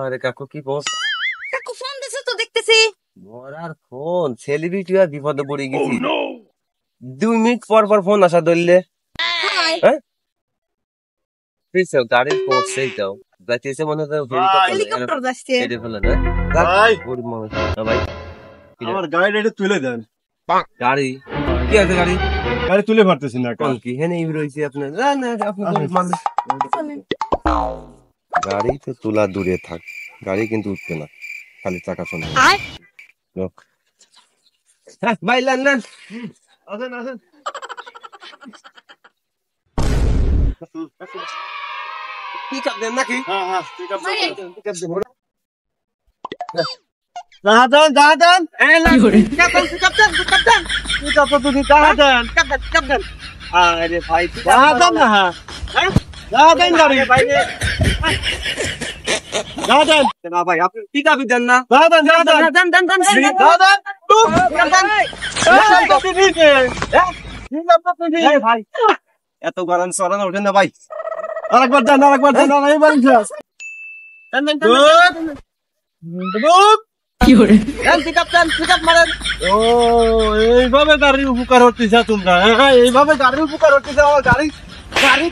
আরে কাকু কি বস? কাকু ফোন দিছে তো দেখতেছি। মরার ফোন, সেলিব্রিটি আর বিপদে পড়ে গেছি। 2 মিনিট পর পর ফোন আসা ধরলে। হাই হ্যাঁ প্লিজ গাড়ির পৌঁছেই যাও। যাইতেছে মনে হয় হেলিকপ্টার যাচ্ছে। কেটে ফেলে না ভাই গরিব মানুষ। হ্যাঁ ভাই, আমার গাড়িটা একটু তুলে দেন। গাড়ি কি আছে? গাড়ি গাড়ি তুলে পারতেছি না কোন কি হেনে রয়েছে আপনার? না না, আপনি গরিব মানুষ। চলেন। গাড়ি তো তোলা দূরে থাক, গাড়ি কিন্তু উঠবে না, খালি চাকা চলে। আয় লোক হ্যাঁ ভাই লান লান। আসেন আসেন। কি চাপ দেন নাকি? হ্যাঁ হ্যাঁ ঠিক আছে। মারে। দাঁড়ান দাঁড়ান। ক্যাপ্টেন ক্যাপ্টেন ক্যাপ্টেন ঠিক আছে তুমি দাঁড়ান। Captain captain. আরে ভাই দাঁড়ান না হ্যাঁ। দাঁড়ান গাড়ি। দাঁড়ান। না ভাই, আপনি পিকআপই দেন না। দাঁড়ান দাঁড়ান। দেন দেন দেন দাঁড়ান। ভাই এত গরম চড়ানো ওঠেন না ভাই। আরেকবার দেন আরেকবার দেন এইবার দেন দেন ক্যাপ্টেন পিকআপ মারেন। ও এইভাবে গাড়ির উপকার হচ্ছে তোমরা। হ্যাঁ এইভাবে গাড়ির উপকার হচ্ছে আমার গাড়ি গাড়ি